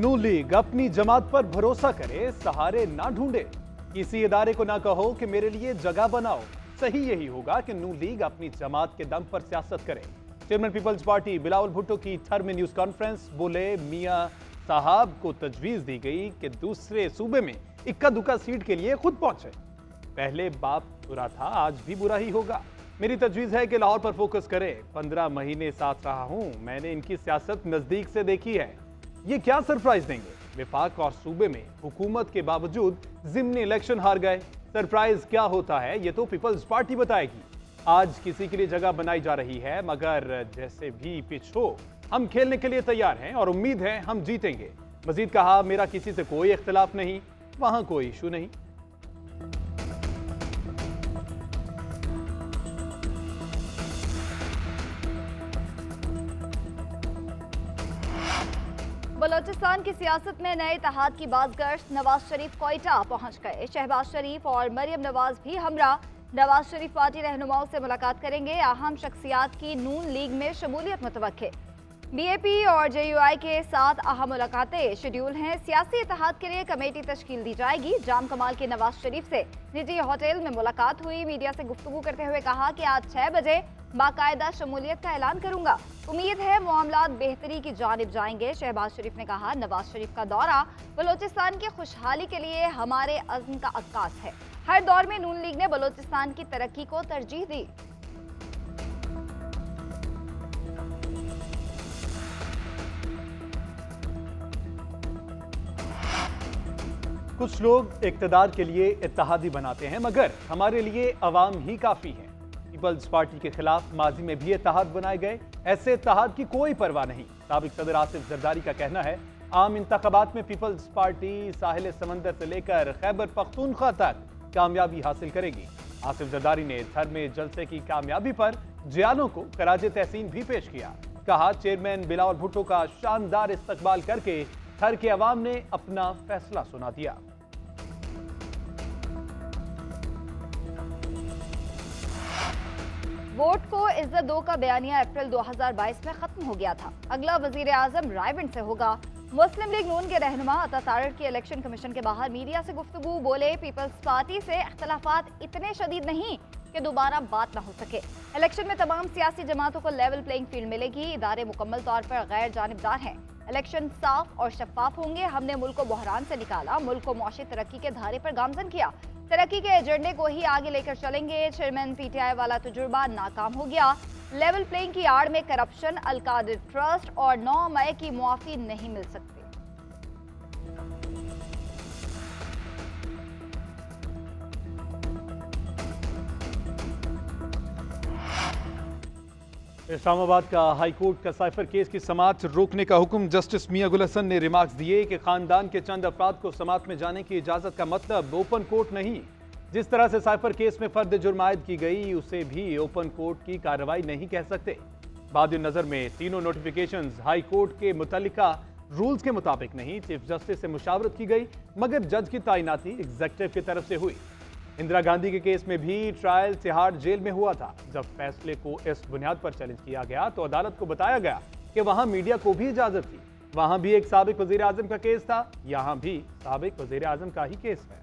नून league अपनी जमात पर भरोसा करे, सहारे ना ढूंढे। किसी इदारे को ना कहो कि मेरे लिए जगह बनाओ। सही यही होगा कि नून लीग अपनी जमात के दम पर सियासत करे। Chairman people's party Bilawal Bhutto की थर में न्यूज कॉन्फ्रेंस। बोले, मियां साहब को तजवीज दी गई कि दूसरे सूबे में इक्का दुक्का सीट के लिए खुद पहुंचे। पहले बाप बुरा था, आज भी बुरा ही होगा। मेरी तजवीज है कि लाहौर पर फोकस करे। 15 महीने साथ रहा हूं, मैंने इनकी सियासत नजदीक से देखी है। ये क्या सरप्राइज देंगे? विफाक और सूबे में हुकूमत के बावजूद ज़िम्नी इलेक्शन हार गए। सरप्राइज क्या होता है ये तो पीपल्स पार्टी बताएगी। आज किसी के लिए जगह बनाई जा रही है, मगर जैसे भी पिच हो हम खेलने के लिए तैयार हैं और उम्मीद है हम जीतेंगे। मजीद कहा, मेरा किसी से कोई इख्तिलाफ नहीं, वहां कोई इशू नहीं। बलोचिस्तान की सियासत में नए इत्तेहाद की बाज़गश्त। नवाज शरीफ कोयटा पहुंच गए। शहबाज शरीफ और मरियम नवाज भी हमरा। नवाज शरीफ पार्टी रहनुमाओं से मुलाकात करेंगे। अहम शख्सियात की नून लीग में शमूलियत मुतवक्के। बीएपी और जेयूआई के साथ अहम मुलाकातें शेड्यूल हैं। सियासी इत्तेहाद के लिए कमेटी तश्कील दी जाएगी। जाम कमाल के नवाज शरीफ से निजी होटल में मुलाकात हुई। मीडिया से गुफ्तगू करते हुए कहा कि आज 6 बजे बाकायदा शमूलियत का ऐलान करूंगा। उम्मीद है मामलात बेहतरी की जानिब जाएंगे। शहबाज शरीफ ने कहा, नवाज शरीफ का दौरा बलोचिस्तान की खुशहाली के लिए हमारे अज़्म का अक्कास है। हर दौर में नून लीग ने बलोचिस्तान की तरक्की को तरजीह दी। कुछ लोग इक़्तिदार के लिए इत्तेहादी बनाते हैं, मगर हमारे लिए अवाम ही काफ़ी है। पीपल्स पार्टी के खिलाफ माजी में भी इत्तेहाद बनाए गए। ऐसे इत्तेहाद की कोई परवाह नहीं। साबिक सदर आसिफ जरदारी का कहना है, आम इंतखाबात में पीपल्स पार्टी साहिल समंदर से लेकर खैबर पख्तूनख्वा तक कामयाबी हासिल करेगी। आसिफ जरदारी ने थर में जलसे की कामयाबी पर जियालों को खराज तहसीन भी पेश किया। कहा, चेयरमैन बिलावल भुट्टो का शानदार इस्तकबाल करके थर के अवाम ने अपना फैसला सुना दिया। वोट को इज्जत दो का बयानिया अप्रैल 2022 में खत्म हो गया था। अगला वजीर आजम रायबंद से होगा। मुस्लिम लीग नून के रहनुमा अता तारड़ की इलेक्शन कमीशन के बाहर मीडिया से गुफ्तगू। बोले, पीपल्स पार्टी से इख्तलाफात इतने शदीद नहीं कि दोबारा बात ना हो सके। इलेक्शन में तमाम सियासी जमातों को लेवल प्लेइंग फील्ड मिलेगी। इदारे मुकम्मल तौर पर गैर जानिबदार हैं। इलेक्शन साफ और शफाफ होंगे। हमने मुल्क को बहरान से निकाला, मुल्क को मौशी तरक्की के धारे पर गामजन किया। तरक्की के एजेंडे को ही आगे लेकर चलेंगे। चेयरमैन पीटीआई वाला तजुर्बा नाकाम हो गया। लेवल प्लेइंग की आड़ में करप्शन, अलकादिर ट्रस्ट और 9 मई की मुआफी नहीं मिल सकती। इस्लामाबाद का हाई कोर्ट का साइफर केस की समाअत रोकने का हुक्म। जस्टिस मियां गुल हसन ने रिमार्क्स दिए कि खानदान के चंद अफराद को समाअत में जाने की इजाजत का मतलब ओपन कोर्ट नहीं। जिस तरह से साइफर केस में फर्द जुर्म आयद की गई, उसे भी ओपन कोर्ट की कार्रवाई नहीं कह सकते। बाद नजर में तीनों नोटिफिकेशंस हाई कोर्ट के मुतल्लिका रूल्स के मुताबिक नहीं। चीफ जस्टिस से मुशावरत की गई, मगर जज की तैनाती एग्जीक्यूटिव की तरफ से हुई। इंदिरा गांधी के केस में भी ट्रायल तिहाड़ जेल में हुआ था। जब फैसले को इस बुनियाद पर चैलेंज किया गया तो अदालत को बताया गया कि वहां मीडिया को भी इजाजत थी। वहां भी एक साबिक वजीर आजम का केस था, यहां भी साबिक वजीर आजम का ही केस है।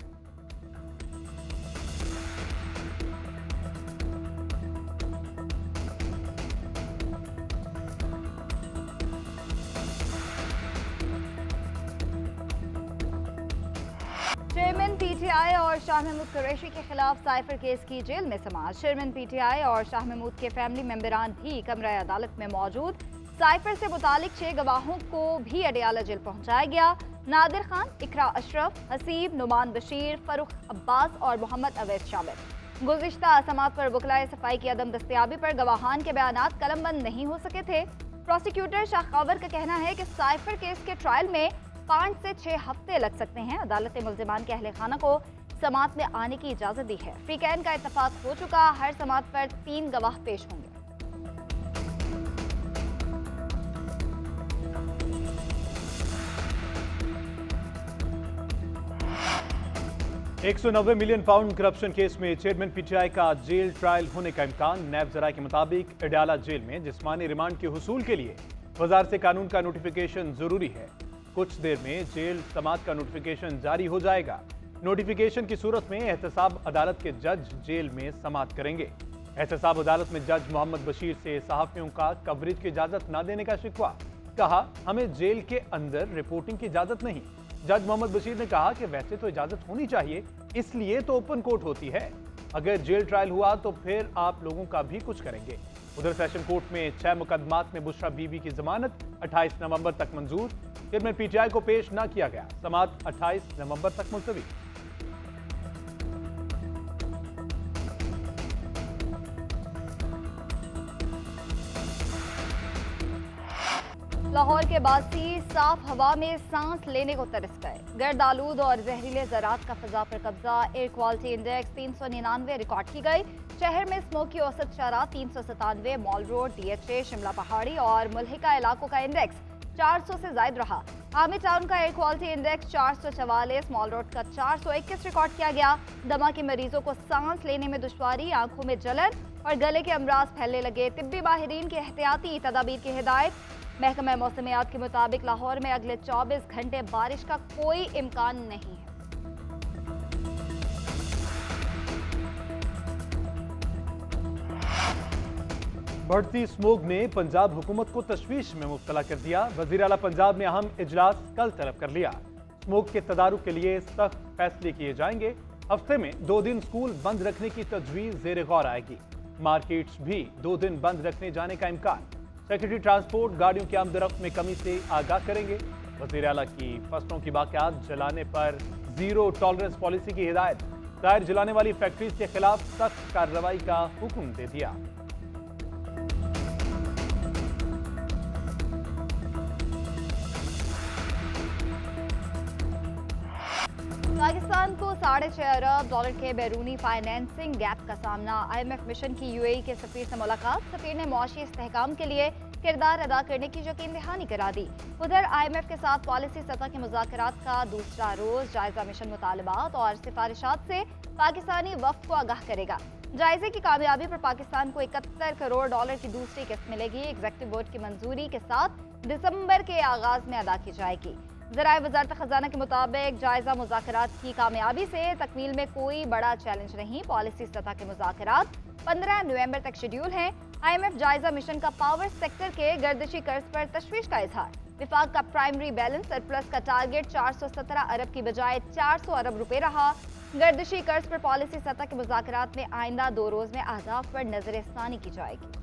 चेयरमैन पीटीआई और शाह महमूद कुरैशी के खिलाफ साइफर केस की जेल में समाअत। चेयरमैन पीटीआई और शाह महमूद के फैमिली मेंबरान भी कमरा अदालत में मौजूद। साइफर से मुतालिक 6 गवाहों को भी अडियाला जेल पहुंचाया गया। नादिर खान, इकरा अशरफ, हसीब, नुमान बशीर, फरुख अब्बास और मोहम्मद अवैस शामिल। गुज़िश्ता समाअत पर वकलाए सफाई की अदम दस्तयाबी पर गवाहान के बयानात कलमबंद नहीं हो सके थे। प्रोसिक्यूटर शाह कावर का कहना है कि साइफर केस के ट्रायल में 5 से 6 हफ्ते लग सकते हैं। अदालत ने मुल्जिमान के अहले खाना को समाअत में आने की इजाजत दी है। फ्रीकैन का इत्तफाक हो चुका। हर समाअत पर 3 गवाह पेश होंगे। 190 मिलियन पाउंड करप्शन केस में चेयरमैन पीटीआई का जेल ट्रायल होने का इम्कान। नैब जराये के मुताबिक अडियाला जेल में जिस्मानी रिमांड के हुसूल के लिए वजारत कानून का नोटिफिकेशन जरूरी है। कुछ देर में जेल समाअत का नोटिफिकेशन जारी हो जाएगा। नोटिफिकेशन की सूरत में एहतसाब अदालत के जज जेल में समाअत करेंगे। एहतसाब अदालत में जज मोहम्मद बशीर से सहाफियों का कवरेज की इजाजत न देने का शिकवा। कहा, हमें जेल के अंदर रिपोर्टिंग की इजाजत नहीं। जज मोहम्मद बशीर ने कहा कि वैसे तो इजाजत होनी चाहिए, इसलिए तो ओपन कोर्ट होती है। अगर जेल ट्रायल हुआ तो फिर आप लोगों का भी कुछ करेंगे। उधर सेशन कोर्ट में 6 मुकदमात में बुशरा बीबी की जमानत 28 नवंबर तक मंजूर। चेयरमैन पीटीआई को पेश न किया गया। समाअत 28 नवंबर तक मुलतवी। लाहौर के बासी साफ हवा में सांस लेने को तरस गए। गर्द आलूद और जहरीले ज़रात का फिजा पर कब्जा। एयर क्वालिटी इंडेक्स 399 रिकॉर्ड की गई। शहर में स्मोक की औसत शरह 397। मॉल रोड, डीएचए, शिमला पहाड़ी और मुल्हिका इलाकों का इंडेक्स 400 से जायद रहा। आर्मी टाउन का air quality index 444, mall road का 421 रिकॉर्ड किया गया। दमा के मरीजों को सांस लेने में दुश्वारी, आंखों में जलन और गले के अमराज फैलने लगे। तिब्बी माहिरीन की एहतियाती तदाबीर की हिदायत। महकमा मौसमियात के मुताबिक लाहौर में अगले 24 घंटे बारिश का कोई इम्कान नहीं है। बढ़ती स्मोक ने पंजाब हुकूमत को तशवीश में मुब्तला कर दिया। वजीर आला पंजाब ने अहम इजलास कल तलब कर लिया। स्मोक के तदारुक के लिए सख्त फैसले किए जाएंगे। हफ्ते में 2 दिन स्कूल बंद रखने की तजवीज जेर गौर आएगी। मार्केट्स भी 2 दिन बंद रखने जाने का इम्कान। सेक्रेटरी ट्रांसपोर्ट गाड़ियों की आमदरफ्त में कमी से आगाह करेंगे। वज़ीर आला की फसलों की बाक़ियात जलाने पर जीरो टॉलरेंस पॉलिसी की हिदायत। टायर जलाने वाली फैक्ट्रीज के खिलाफ सख्त कार्रवाई का हुक्म दे दिया। पाकिस्तान को $6.5 अरब के बैरूनी फाइनेंसिंग गैप का सामना। IMF मिशन की UAE के सफीर से मुलाकात। सफीर ने मुआशी इस्तेहकाम के लिए किरदार अदा करने की यकीन दहानी करा दी। उधर IMF के साथ पॉलिसी सतह के मुज़ाकरात का दूसरा रोज जायजा मिशन मुतालबात और सिफारिशात से पाकिस्तानी वफ्द को आगाह करेगा। जायजे की कामयाबी पर पाकिस्तान को $71 करोड़ की दूसरी किस्त मिलेगी। एग्जीक्यूटिव बोर्ड की मंजूरी के साथ दिसंबर के आगाज में अदा की जाएगी। ज़राए वज़ारत ख़ज़ाना के मुताबिक जायजा मुज़ाकरात की कामयाबी से तकमील में कोई बड़ा चैलेंज नहीं। पॉलिसी सतह के मुज़ाकरात 15 नवंबर तक शेड्यूल हैं। IMF जायजा मिशन का पावर सेक्टर के गर्दिशी कर्ज पर तशवीश का इजहार। विफाक का प्राइमरी बैलेंस सरप्लस का टारगेट 417 अरब की बजाय 400 अरब रुपए रहा। गर्दिशी कर्ज पर पॉलिसी सतह के मुज़ाकरात में आइंदा 2 रोज में अहदाफ पर नजरसानी की जाएगी।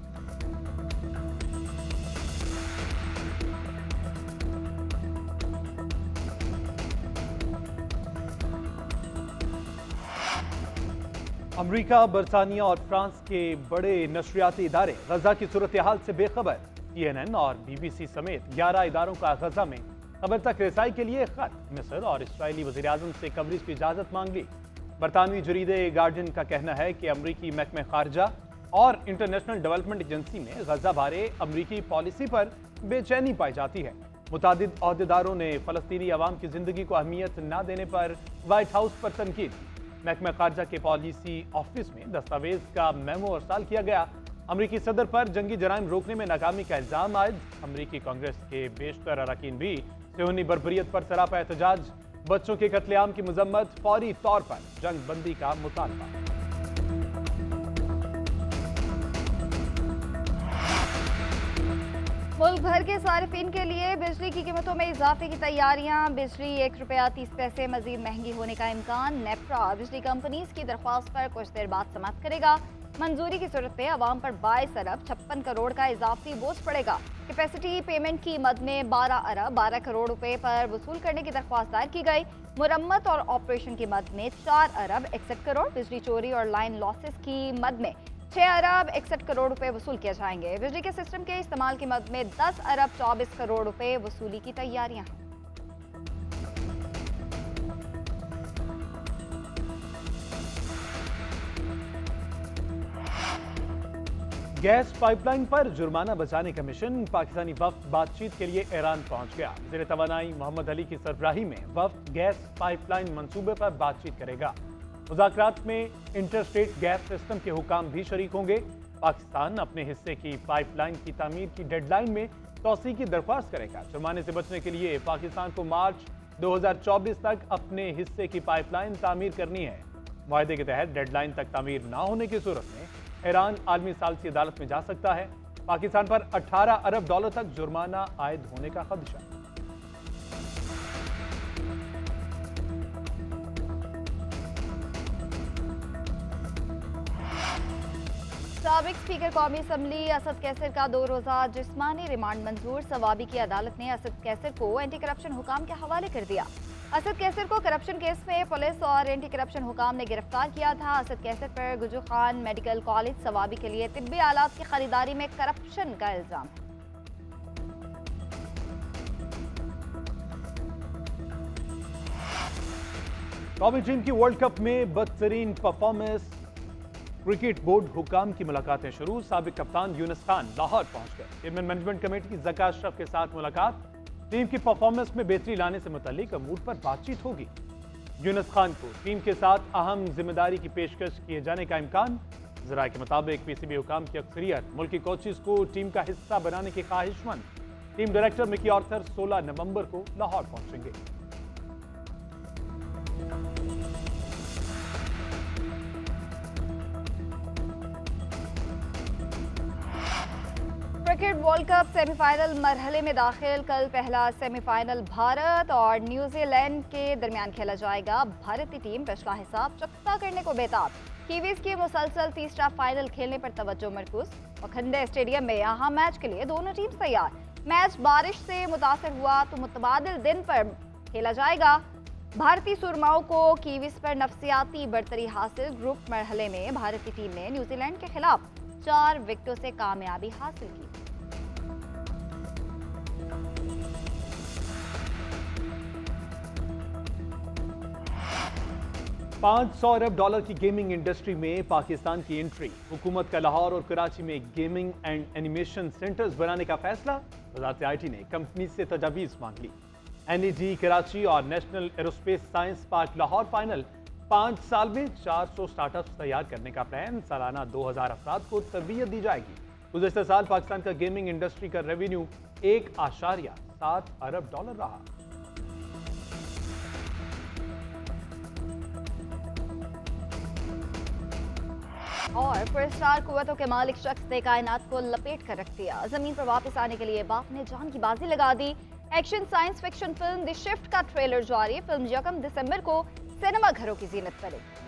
अमरीका, बरतानिया और फ्रांस के बड़े नशरियाती इदारे गजा की सूरत हाल से बेखबर। CNN और BBC समेत 11 इदारों का गजा में खबर तक रसाई के लिए खत। मिस्र और इसराइली वज़ीर आज़म से कवरेज की इजाज़त मांग ली। बरतानवी जरीदे गार्डियन का कहना है कि अमरीकी महकमे खारजा और इंटरनेशनल डेवलपमेंट एजेंसी में गजा बारे अमरीकी पॉलिसी पर बेचैनी पाई जाती है। मुतादिद अहदेदारों ने फ़लस्तीनी अवाम की जिंदगी को अहमियत न देने पर व्हाइट हाउस पर तनकीद। महकमा खारजा के पॉलिसी ऑफिस में दस्तावेज का मेमो अरसाल किया गया। अमरीकी सदर पर जंगी जराइम रोकने में नाकामी का इल्जाम आयद। अमरीकी कांग्रेस के बेशतर अरकान भी सेहूनी बर्बरियत पर सरापा एहतजाज। बच्चों के कत्लेआम की मजम्मत, फौरी तौर पर जंग बंदी का मुतालबा। मुल्क भर के सारिफिन के लिए बिजली की कीमतों में इजाफे की तैयारियां। बिजली ₹1.30 मजीद महंगी होने का इम्कान। नेप्रा बिजली कंपनीज की दरख्वास्त पर कुछ देर बाद समाप्त करेगा। मंजूरी की सूरत में आवाम पर 22 अरब 56 करोड़ का इजाफी बोझ पड़ेगा। कैपेसिटी पेमेंट की मद में 12 अरब 12 करोड़ रुपए पर वसूल करने की दरख्वास्त दायर की गई। मुरम्मत और ऑपरेशन की मद में 4 अरब 61 करोड़, बिजली चोरी और लाइन लॉसेस की मद में 6 अरब 61 करोड़ रुपए वसूल किए जाएंगे। बिजली के सिस्टम के इस्तेमाल की मद में 10 अरब 24 करोड़ रुपए वसूली की तैयारियां हैं। गैस पाइपलाइन पर जुर्माना बचाने का मिशन। पाकिस्तानी वफ्द बातचीत के लिए ईरान पहुंच गया। वज़ीर तवानाई मोहम्मद अली की सरबराही में वफ्द गैस पाइपलाइन मंसूबे पर बातचीत करेगा। मुज़ाकरात में इंटरस्टेट गैस सिस्टम के हुकाम भी शरीक होंगे। पाकिस्तान अपने हिस्से की पाइपलाइन की तामीर की डेडलाइन में तौसी की दरख्वास्त करेगा। जुर्माने से बचने के लिए पाकिस्तान को मार्च 2024 तक अपने हिस्से की पाइपलाइन तामीर करनी है। मुआहदे के तहत डेडलाइन तक तामीर ना होने की सूरत में ईरान आलमी सालसी अदालत में जा सकता है। पाकिस्तान पर 18 अरब डॉलर तक जुर्माना आयद होने का खदशा। साबिक स्पीकर कौमी असम्बली असद कैसर का 2 रोज़ा जिस्मानी रिमांड मंजूर। सवाबी की अदालत ने असद कैसर को एंटी करप्शन हुकाम के हवाले कर दिया। असद कैसर को करप्शन केस में पुलिस और एंटी करप्शन हुकाम ने गिरफ्तार किया था। असद कैसर पर गुजू खान मेडिकल कॉलेज सवाबी के लिए तिब्बी आलात की खरीदारी में करप्शन का इल्जाम है। कौमी टीम की वर्ल्ड कप में बदतरीन परफॉर्मेंस। क्रिकेट बोर्ड हुकाम की मुलाकातें शुरू। साबिक कप्तान यूनुस खान लाहौर पहुंच गए। चेयरमैन मैनेजमेंट कमेटी की ज़का अशरफ के साथ मुलाकात। टीम की परफॉर्मेंस में बेहतरी लाने से मुताल्लिक अमूर पर बातचीत होगी। यूनुस खान को टीम के साथ अहम जिम्मेदारी की पेशकश किए जाने का इम्कान। ज़राए के मुताबिक पीसीबी हुकाम की अक्सरियत मुल्की कोचेस को टीम का हिस्सा बनाने की ख्वाहिशमंद। टीम डायरेक्टर मिकी आर्थर 16 नवंबर को लाहौर पहुंचेंगे। क्रिकेट वर्ल्ड कप सेमीफाइनल मरहले में दाखिल। कल पहला सेमीफाइनल भारत और न्यूजीलैंड के दरमियान खेला जाएगा। भारतीय टीम पिछला हिसाब चकता करने को बेताब। कीवीज की मुसलसल तीसरा फाइनल खेलने पर तवज्जो मरकूज। वखंडे स्टेडियम में यहाँ मैच के लिए दोनों टीम तैयार। मैच बारिश से मुतासर हुआ तो मुतबादिल दिन पर खेला जाएगा। भारतीय सुरमाओं को कीवीज पर नफसियाती बढ़तरी हासिल। ग्रुप मरहले में भारतीय टीम ने न्यूजीलैंड के खिलाफ 4 विकेटों से कामयाबी हासिल की। 500 अरब डॉलर की गेमिंग इंडस्ट्री में पाकिस्तान की एंट्री। हुकूमत का लाहौर और कराची में गेमिंग एंड एनिमेशन सेंटर्स बनाने का फैसला। वज़ारत आईटी ने कंपनी से तजावीज़ मांग ली। एनईडी कराची और national aerospace science park Lahore final. 5 साल में 400 स्टार्टअप्स तैयार करने का प्लान। सालाना 2000 अफराद को तरबियत दी जाएगी। गुज़श्ता साल पाकिस्तान का गेमिंग इंडस्ट्री का रेवेन्यू 1.7 अरब डॉलर रहा। और पुरस्कार कुव्वतों के मालिक शख्स ने कायनात को लपेट कर रख दिया। जमीन पर वापस आने के लिए बाप ने जान की बाजी लगा दी। Action science fiction film the shift का ट्रेलर जारी। फिल्म 1 दिसंबर को सिनेमा घरों की जीनत करेगी।